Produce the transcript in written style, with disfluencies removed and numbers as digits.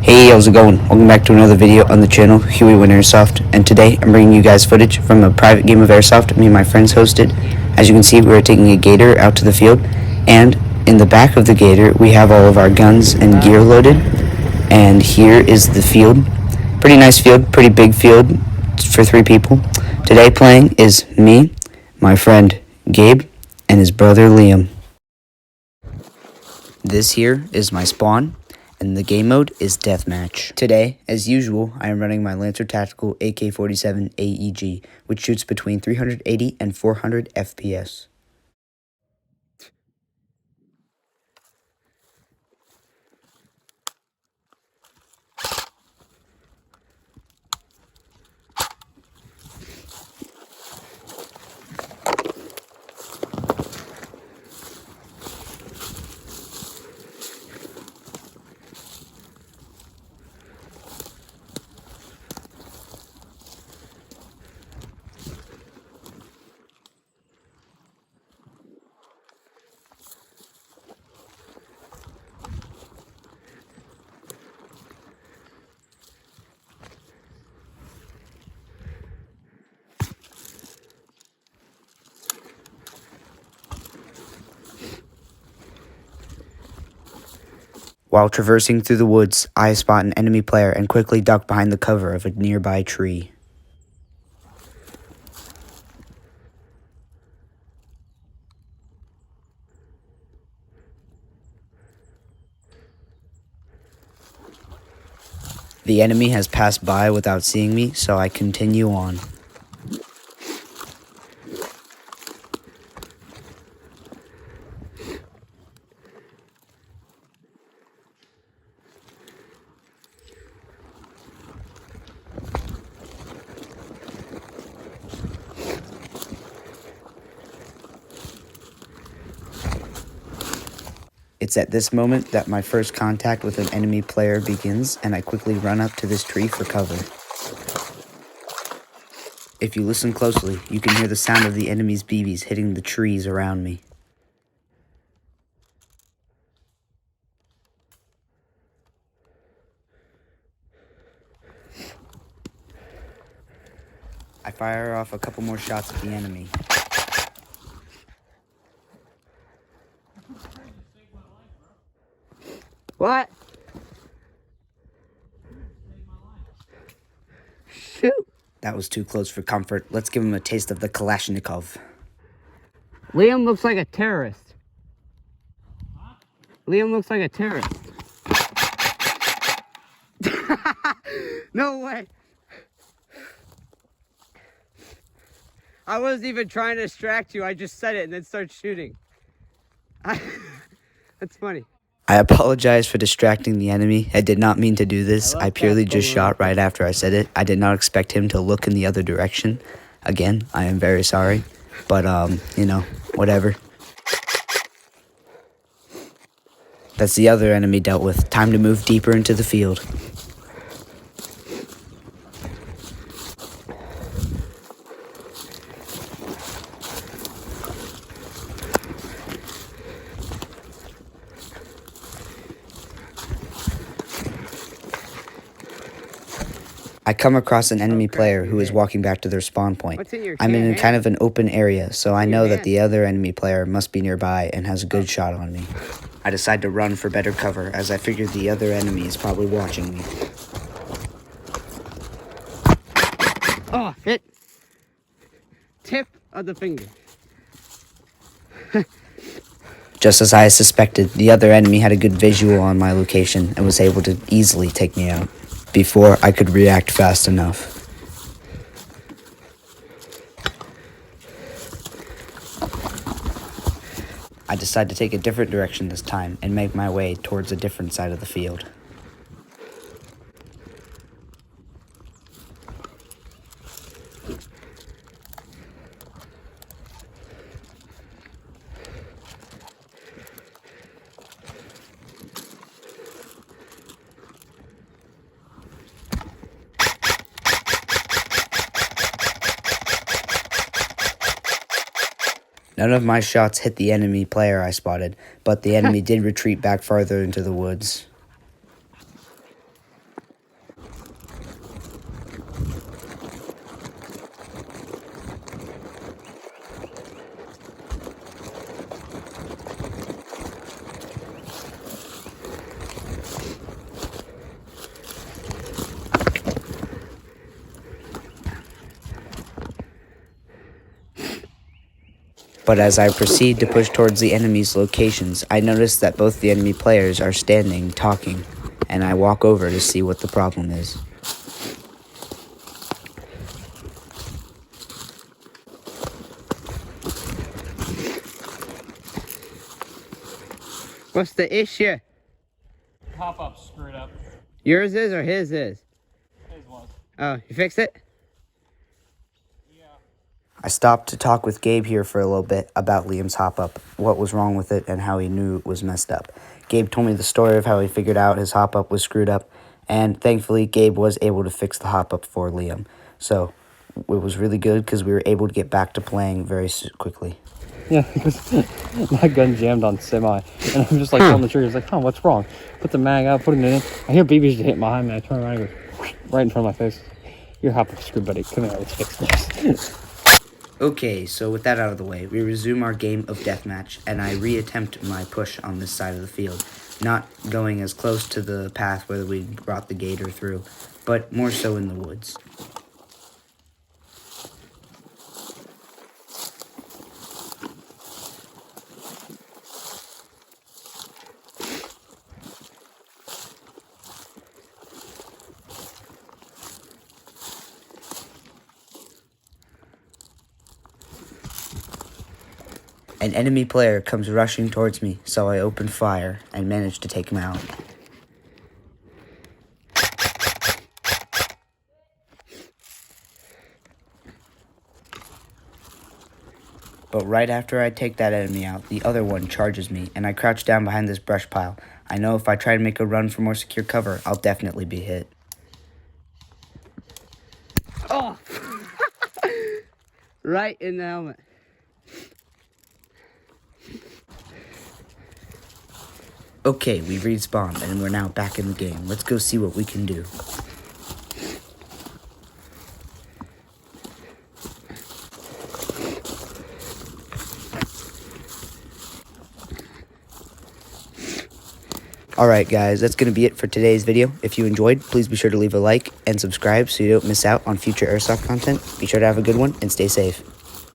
Hey, how's it going? Welcome back to another video on the channel, Huey Win Airsoft, and today I'm bringing you guys footage from a private game of Airsoft me and my friends hosted. As you can see, we are taking a gator out to the field, and in the back of the gator we have all of our guns and gear loaded, and here is the field. Pretty nice field, pretty big field for 3 people. Today playing is me, my friend Gabe, and his brother Liam. This here is my spawn, and the game mode is Deathmatch. Today, as usual, I am running my Lancer Tactical AK47 AEG, which shoots between 380 and 400 FPS. While traversing through the woods, I spot an enemy player and quickly duck behind the cover of a nearby tree. The enemy has passed by without seeing me, so I continue on. It's at this moment that my first contact with an enemy player begins, and I quickly run up to this tree for cover. If you listen closely, you can hear the sound of the enemy's BBs hitting the trees around me. I fire off a couple more shots at the enemy. What? Shoot! That was too close for comfort. Let's give him a taste of the Kalashnikov. Liam looks like a terrorist. Liam looks like a terrorist. No way! I wasn't even trying to distract you. I just said it and then started shooting. That's funny. I apologize for distracting the enemy. I did not mean to do this. I purely just shot right after I said it. I did not expect him to look in the other direction. Again, I am very sorry. But, you know, whatever. That's the other enemy dealt with. Time to move deeper into the field. I come across an enemy player who is walking back to their spawn point. I'm in kind of an open area, so I know that the other enemy player must be nearby and has a good shot on me. I decide to run for better cover, as I figure the other enemy is probably watching me. Oh, hit. Tip of the finger. Just as I suspected, the other enemy had a good visual on my location and was able to easily take me out before I could react fast enough. I decide to take a different direction this time and make my way towards a different side of the field. None of my shots hit the enemy player I spotted, but the enemy did retreat back farther into the woods. But as I proceed to push towards the enemy's locations, I notice that both the enemy players are standing, talking, and I walk over to see what the problem is. What's the issue? Pop-up screwed up. Yours is or his is? His was. Oh, you fixed it? Yeah. I stopped to talk with Gabe here for a little bit about Liam's hop-up, what was wrong with it, and how he knew it was messed up. Gabe told me the story of how he figured out his hop-up was screwed up, and thankfully Gabe was able to fix the hop-up for Liam. So it was really good because we were able to get back to playing very quickly. Yeah, because my gun jammed on semi, and I'm just like pulling the trigger. It's like, what's wrong? Put the mag out, put it in. I hear BBs just hit behind me. I turn around and go right in front of my face. Your hop-up screwed, buddy. Come here, let's fix this. Okay, so with that out of the way, we resume our game of deathmatch, and I reattempt my push on this side of the field, not going as close to the path where we brought the gator through, but more so in the woods. An enemy player comes rushing towards me, so I open fire and manage to take him out. But right after I take that enemy out, the other one charges me, and I crouch down behind this brush pile. I know if I try to make a run for more secure cover, I'll definitely be hit. Oh! Right in the helmet. Okay, we respawned, and we're now back in the game. Let's go see what we can do. Alright guys, that's going to be it for today's video. If you enjoyed, please be sure to leave a like and subscribe so you don't miss out on future Airsoft content. Be sure to have a good one and stay safe.